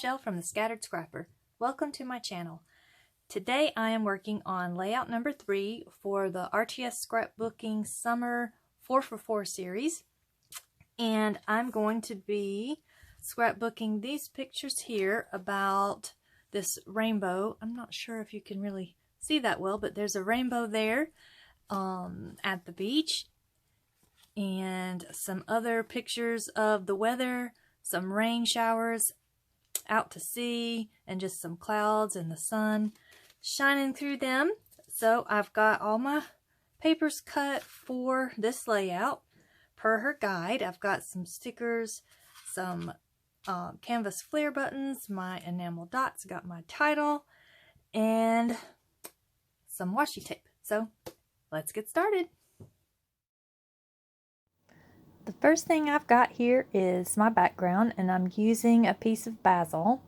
Michelle from the Scattered Scrapper. Welcome to my channel. Today I am working on layout number 3 for the RTS Scrapbooking Summer 4for4 series. And I'm going to be scrapbooking these pictures here about this rainbow. I'm not sure if you can really see that well, but there's a rainbow there at the beach. And some other pictures of the weather, some rain showers out to sea, and just some clouds and the sun shining through them. So I've got all my papers cut for this layout per her guide. I've got some stickers, some canvas flare buttons, my enamel dots, got my title, and some washi tape. So let's get started. The first thing I've got here is my background, and I'm using a piece of basil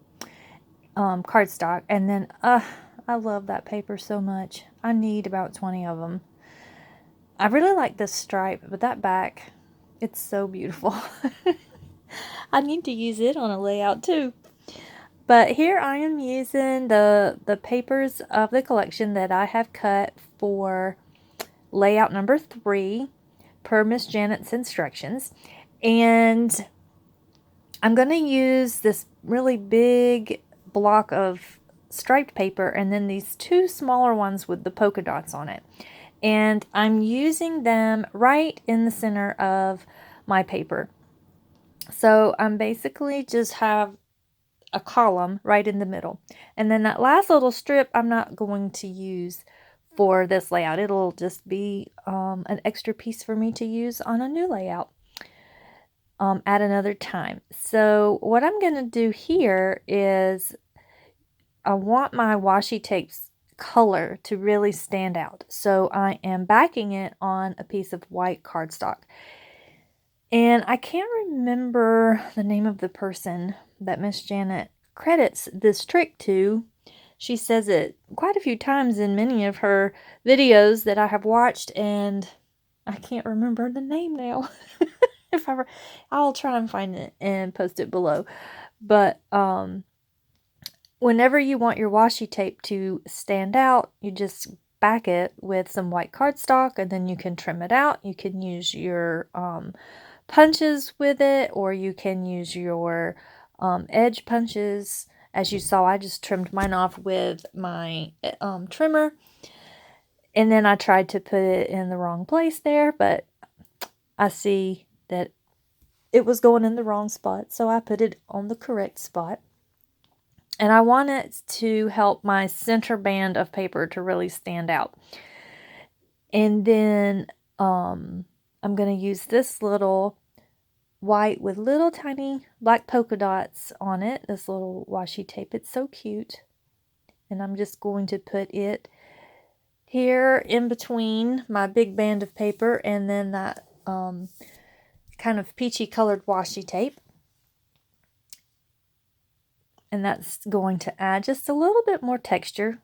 cardstock, and then I love that paper so much. I need about 20 of them. I really like this stripe, but that back, it's so beautiful. I need to use it on a layout too. But here I am using the papers of the collection that I have cut for layout number 3 per Miss Janet's instructions, and I'm going to use this really big block of striped paper and then these two smaller ones with the polka dots on it, and I'm using them right in the center of my paper. So I'm basically just have a column right in the middle, and then that last little strip I'm not going to use for this layout. It'll just be an extra piece for me to use on a new layout at another time. So what I'm going to do here is I want my washi tape's color to really stand out. So I am backing it on a piece of white cardstock. And I can't remember the name of the person that Miss Janet credits this trick to. She says it quite a few times in many of her videos that I have watched, and I can't remember the name now. I'll try and find it and post it below. But whenever you want your washi tape to stand out, you just back it with some white cardstock, and then you can trim it out. You can use your punches with it, or you can use your edge punches. As you saw, I just trimmed mine off with my trimmer, and then I tried to put it in the wrong place there, but I see that it was going in the wrong spot, so I put it on the correct spot. And I want it to help my center band of paper to really stand out. And then I'm going to use this little white with little tiny black polka dots on it, this little washi tape. It's so cute. And I'm just going to put it here in between my big band of paper and then that kind of peachy colored washi tape. And that's going to add just a little bit more texture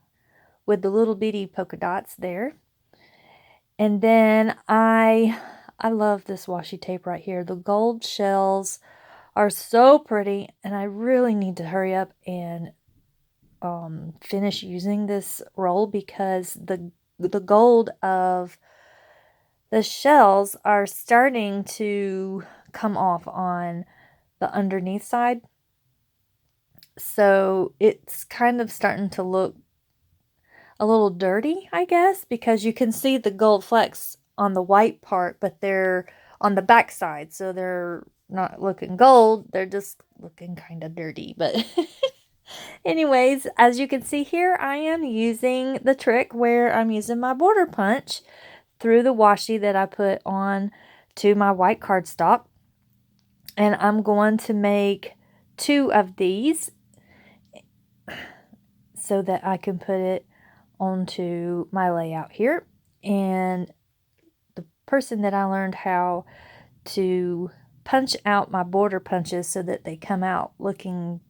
with the little bitty polka dots there. And then I love this washi tape right here. The gold shells are so pretty, and I really need to hurry up and finish using this roll because the gold of the shells are starting to come off on the underneath side. So it's kind of starting to look a little dirty, I guess, because you can see the gold flecks on the white part, but they're on the back side, so they're not looking gold, they're just looking kind of dirty. But anyways, as you can see here, I am using the trick where I'm using my border punch through the washi that I put on to my white cardstock, and I'm going to make 2 of these so that I can put it onto my layout here. And the person that I learned how to punch out my border punches so that they come out looking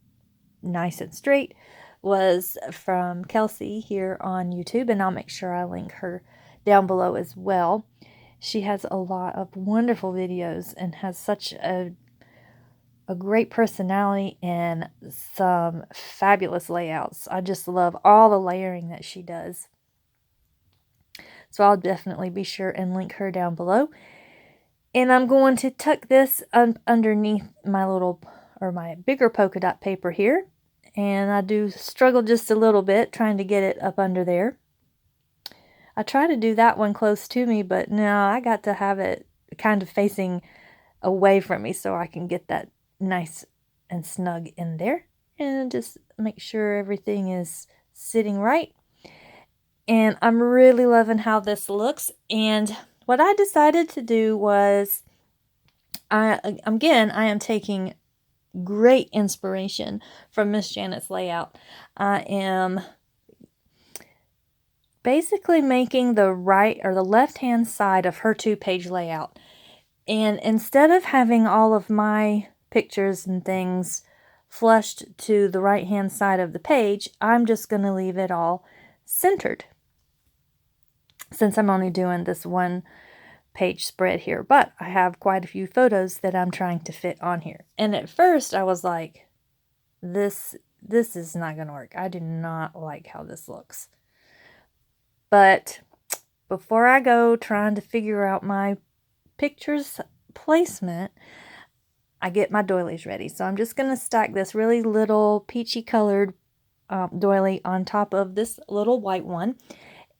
nice and straight was from Kelsey here on YouTube, and I'll make sure I link her down below as well. She has a lot of wonderful videos and has such a a great personality and some fabulous layouts. I just love all the layering that she does. So I'll definitely be sure and link her down below. And I'm going to tuck this underneath my my bigger polka dot paper here. And I do struggle just a little bit trying to get it up under there. I try to do that one close to me, but no, I got to have it kind of facing away from me so I can get that nice and snug in there. And just make sure everything is sitting right. And I'm really loving how this looks. And what I decided to do was, I am taking great inspiration from Miss Janet's layout. I am basically making the right or the left-hand side of her 2-page layout. And instead of having all of my pictures and things flushed to the right-hand side of the page, I'm just going to leave it all centered, since I'm only doing this 1-page spread here. But I have quite a few photos that I'm trying to fit on here. And at first I was like, this is not going to work. I do not like how this looks. But before I go trying to figure out my pictures placement, I get my doilies ready. So I'm just going to stack this really little peachy colored doily on top of this little white one.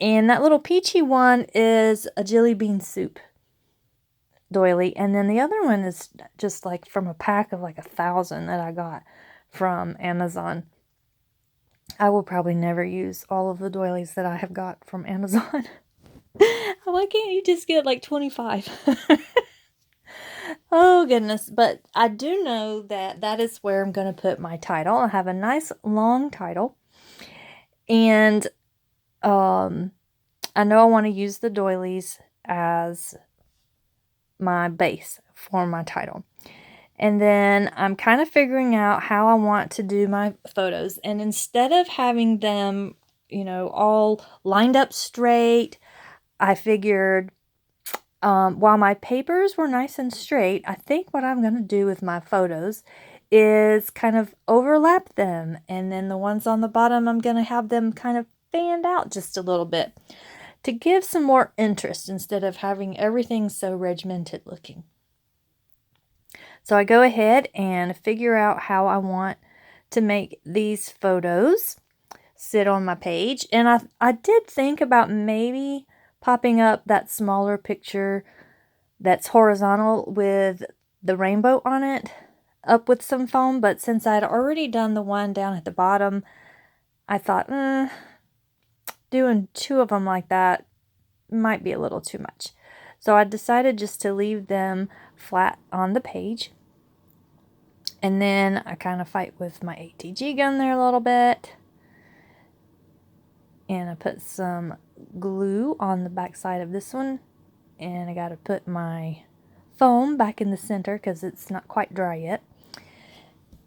And that little peachy one is a jelly bean soup doily. And then the other one is just like from a pack of like 1,000 that I got from Amazon. I will probably never use all of the doilies that I have got from Amazon. Why can't you just get like 25? Oh goodness. But I do know that that is where I'm going to put my title. I have a nice long title. And I know I want to use the doilies as my base for my title. And then I'm kind of figuring out how I want to do my photos. And instead of having them, all lined up straight, I figured while my papers were nice and straight, I think what I'm going to do with my photos is kind of overlap them. And then the ones on the bottom, I'm going to have them kind of fanned out just a little bit to give some more interest instead of having everything so regimented looking. So I go ahead and figure out how I want to make these photos sit on my page. And I did think about maybe popping up that smaller picture that's horizontal with the rainbow on it up with some foam. But since I'd already done the one down at the bottom, I thought, doing 2 of them like that might be a little too much. So I decided just to leave them flat on the page. And then I kind of fight with my ATG gun there a little bit. And I put some glue on the back side of this one. And I got to put my foam back in the center because it's not quite dry yet.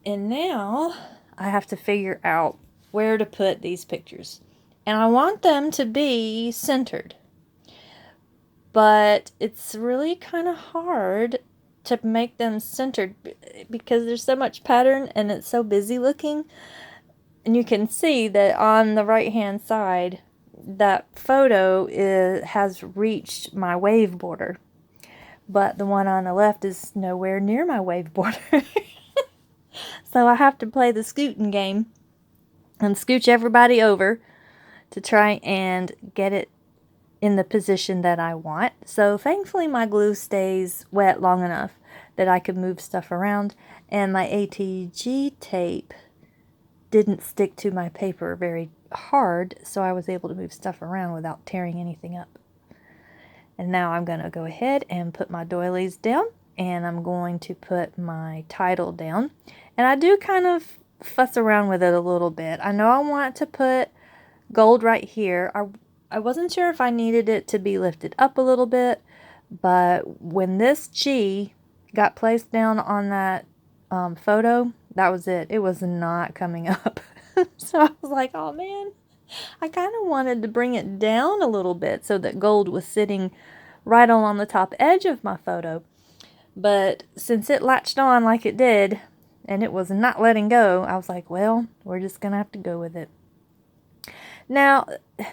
And now I have to figure out where to put these pictures. And I want them to be centered. But it's really kind of hard to make them centered because there's so much pattern and it's so busy looking. And you can see that on the right hand side, that photo has reached my wave border. But the one on the left is nowhere near my wave border. So I have to play the scooting game and scooch everybody over to try and get it in the position that I want. So thankfully my glue stays wet long enough that I could move stuff around, and my ATG tape didn't stick to my paper very hard, so I was able to move stuff around without tearing anything up. And now I'm going to go ahead and put my doilies down, and I'm going to put my title down. And I do kind of fuss around with it a little bit. I know I want to put gold right here. I wasn't sure if I needed it to be lifted up a little bit, but when this G got placed down on that photo, that was it. It was not coming up. So I was like, oh man, I kind of wanted to bring it down a little bit so that gold was sitting right on the top edge of my photo. But since it latched on like it did, and it was not letting go. I was like, well, we're just going to have to go with it. Now,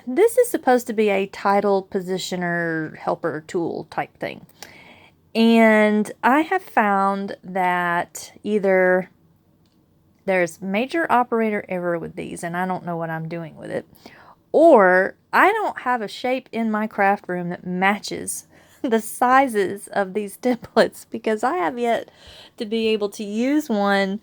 this is supposed to be a title positioner helper tool type thing. And I have found that either there's major operator error with these, and I don't know what I'm doing with it, or I don't have a shape in my craft room that matches the sizes of these templates, because I have yet to be able to use one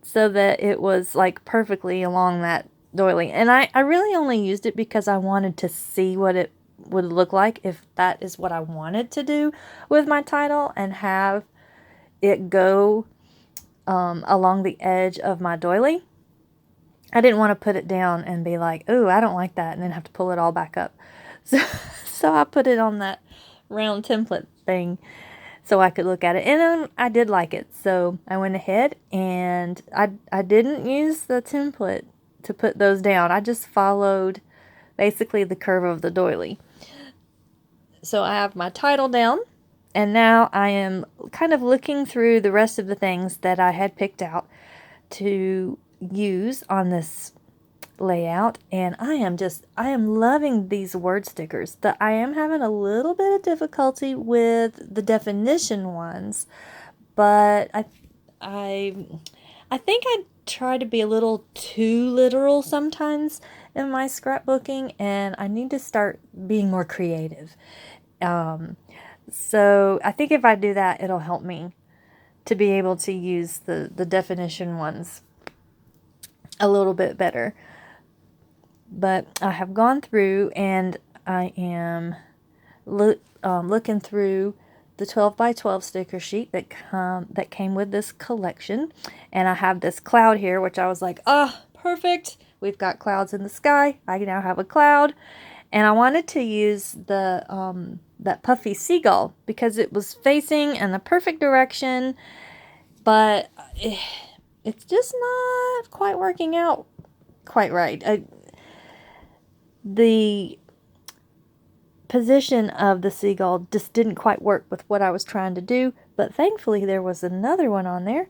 so that it was like perfectly along that doily. And I really only used it because I wanted to see what it would look like if that is what I wanted to do with my title, and have it go along the edge of my doily. I didn't want to put it down and be like, ooh, I don't like that, and then have to pull it all back up. So I put it on that round template thing so I could look at it. And I did like it. So I went ahead and I didn't use the template to put those down. I just followed basically the curve of the doily. So I have my title down. And now I am kind of looking through the rest of the things that I had picked out to use on this layout, and I am loving these word stickers. I am having a little bit of difficulty with the definition ones, but I think I try to be a little too literal sometimes in my scrapbooking, and I need to start being more creative. So I think if I do that, it'll help me to be able to use the definition ones a little bit better. But I have gone through, and I am looking through the 12 by 12 sticker sheet that came with this collection. And I have this cloud here, which I was like, oh, perfect. We've got clouds in the sky. I now have a cloud. And I wanted to use the that puffy seagull because it was facing in the perfect direction, but it's just not quite working out quite right. The position of the seagull just didn't quite work with what I was trying to do, but thankfully there was another one on there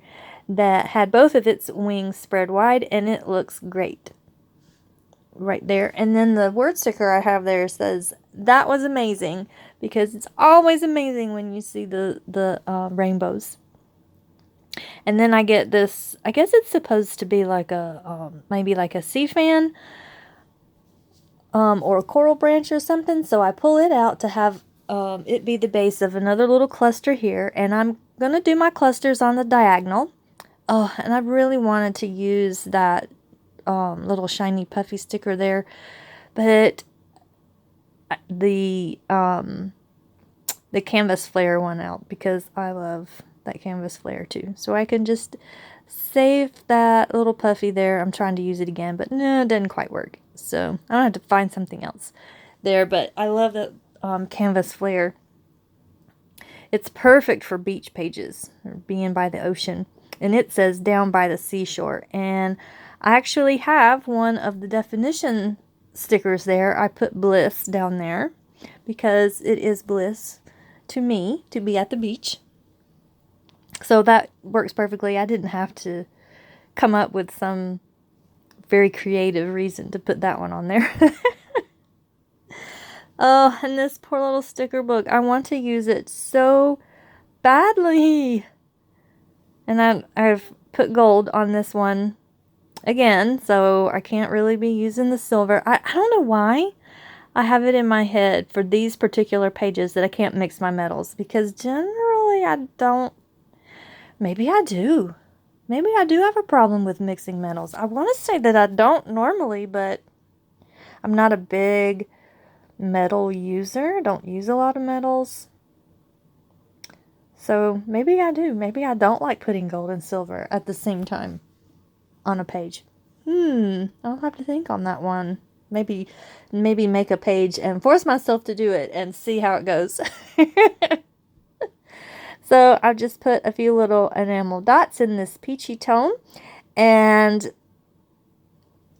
that had both of its wings spread wide, and it looks great right there. And then the word sticker I have there says, that was amazing, because it's always amazing when you see the rainbows. And then I get this, I guess it's supposed to be like a maybe like a sea fan or a coral branch or something. So I pull it out to have it be the base of another little cluster here, and I'm gonna do my clusters on the diagonal. Oh, and I really wanted to use that little shiny puffy sticker there, but the canvas flare went out, because I love that canvas flare too. So I can just save that little puffy there. I'm trying to use it again, but no, it didn't quite work. So I don't have to find something else there, but I love that canvas flare. It's perfect for beach pages or being by the ocean. And it says down by the seashore. And I actually have one of the definition stickers there. I put bliss down there because it is bliss to me to be at the beach. So that works perfectly. I didn't have to come up with some very creative reason to put that one on there. Oh, and this poor little sticker book. I want to use it so badly. And I've put gold on this one again, so I can't really be using the silver. I don't know why I have it in my head for these particular pages that I can't mix my metals, because generally I don't. Maybe I do. Maybe I do have a problem with mixing metals. I want to say that I don't normally, but I'm not a big metal user. I don't use a lot of metals. So maybe I do. Maybe I don't like putting gold and silver at the same time on a page. I'll have to think on that one. Maybe make a page and force myself to do it and see how it goes. So I've just put a few little enamel dots in this peachy tone, and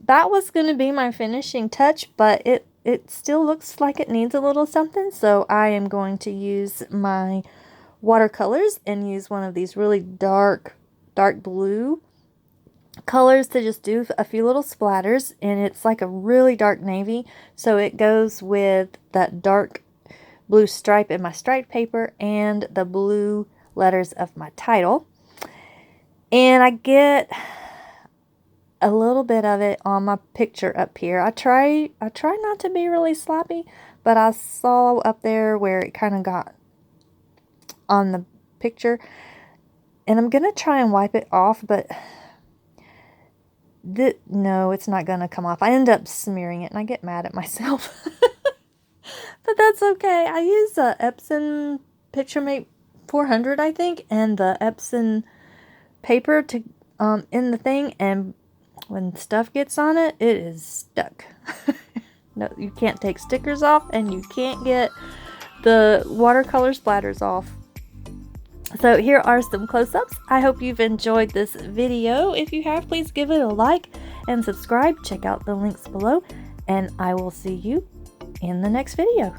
that was going to be my finishing touch, but it still looks like it needs a little something. So I am going to use my watercolors and use one of these really dark dark blue colors to just do a few little splatters, and it's like a really dark navy, so it goes with that dark blue stripe in my stripe paper and the blue letters of my title. And I get a little bit of it on my picture up here. I try not to be really sloppy, but I saw up there where it kind of got on the picture, and I'm gonna try and wipe it off, but no, it's not gonna come off. I end up smearing it and I get mad at myself. But that's okay. I use the Epson PictureMate 400, I think, and the Epson paper to in the thing, and when stuff gets on it, it is stuck. No, you can't take stickers off, and you can't get the watercolor splatters off. So here are some close-ups. I hope you've enjoyed this video. If you have, please give it a like and subscribe. Check out the links below, and I will see you in the next video.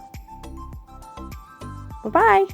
Bye-bye.